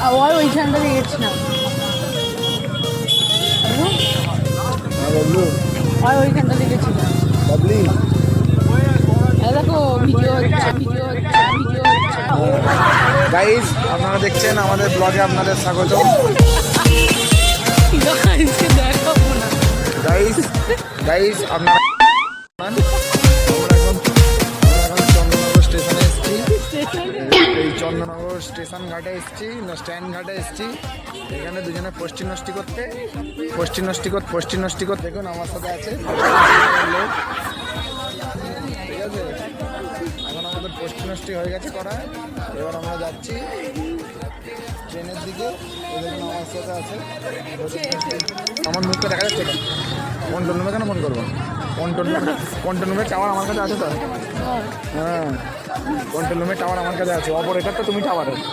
আবার ওইখানটা দিয়ে গেছিলাম আর ওইখানটা দিয়ে গেছিলাম দেখো ভিডিও হচ্ছে ভিডিও হচ্ছে ভিডিও হচ্ছে গাইস আপনারা দেখছেন আমাদের ব্লগে আপনাদের স্বাগত দেখাবো না গাইস গাইস আপনারা আমরা এখন চন্দননগর স্টেশনে এসেছি এই চন্দননগর স্টেশন ঘাটে এসেছি না স্ট্যান্ড ঘাটে এসেছি এখানে দুজনে পোস্টি নষ্টি করতে দেখুন আমার সাথে আছে লোক ঠিক আছে এখন আমাদের পোস্টি নষ্টি হয়ে গেছে করা এবার আমরা যাচ্ছি ট্রেনের দিকে দেখুন আমার সাথে আছে আমার মুখটা দেখা যাচ্ছে কন্ট্রোল রুমে কেন ফোন করবো কন্ট্রোল রুমের টাওয়ার আমার কাছে আছে তো হ্যাঁ কন্ট্রোল রুমের টাওয়ার আমার কাছে আছে অপারেটর তো তুমি টাওয়ারের